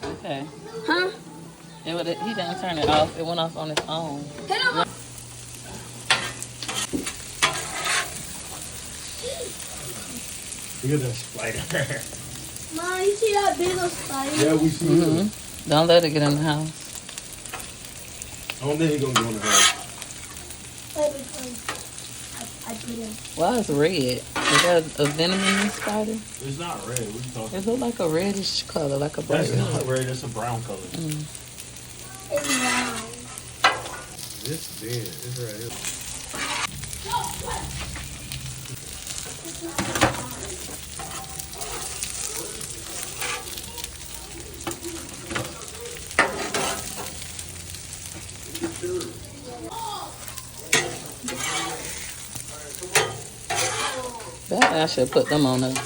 Okay. Huh? He didn't turn it off. It went off on its own. Look at that spider. Mom, you see that big old spider? Yeah, we see it. Don't let it get in the house. I don't think he's gonna go in the house. I put him. Why is red? Is that a venom in this spider? It's not red. What are you talking It looks like a reddish color, like a bright That's red. not red. That's a brown color. It's round. This big. It's right here. I should put them on it.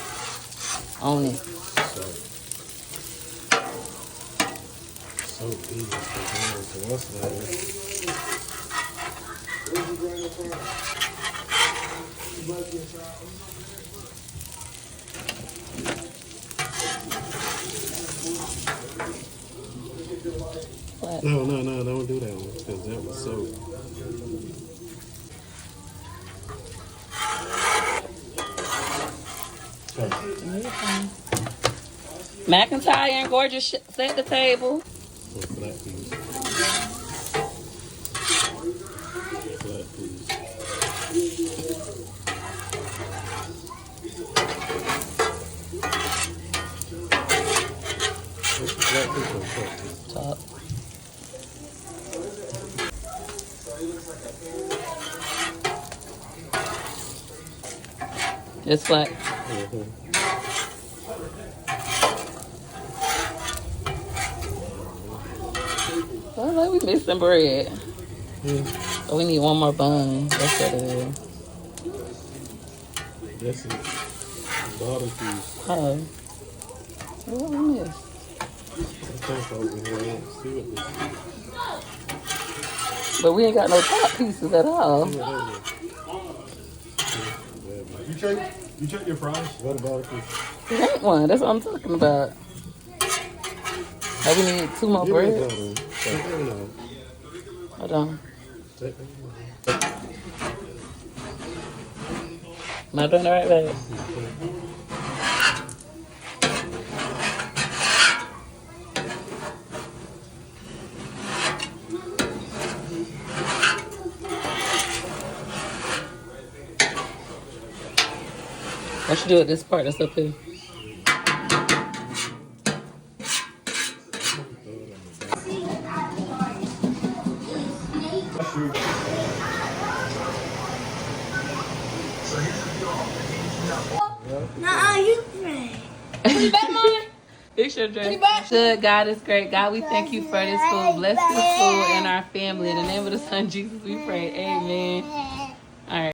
So easy to what's that? What? No, don't do that one because that was so. McIntyre and Gorgeous set the table. Flat piece. Flat piece. What's the flat piece on top? Top. It's flat. Oh, like we missing bread. Oh, we need one more bun. That's what it is. That's it. Bottom piece. Oh. What we missed? That's over here. See what this But we ain't got no top pieces at all. You check your fries? What about it? It ain't one. That's what I'm talking about. Oh, we need two more bread. Hold on. Am I doing it right, babe? What you do with this part that's up here? Nah, you pray. Fix your dress. Good God is great. God, we thank you for this food. Bless this food and our family. In the name of the Son, Jesus, we pray. Amen.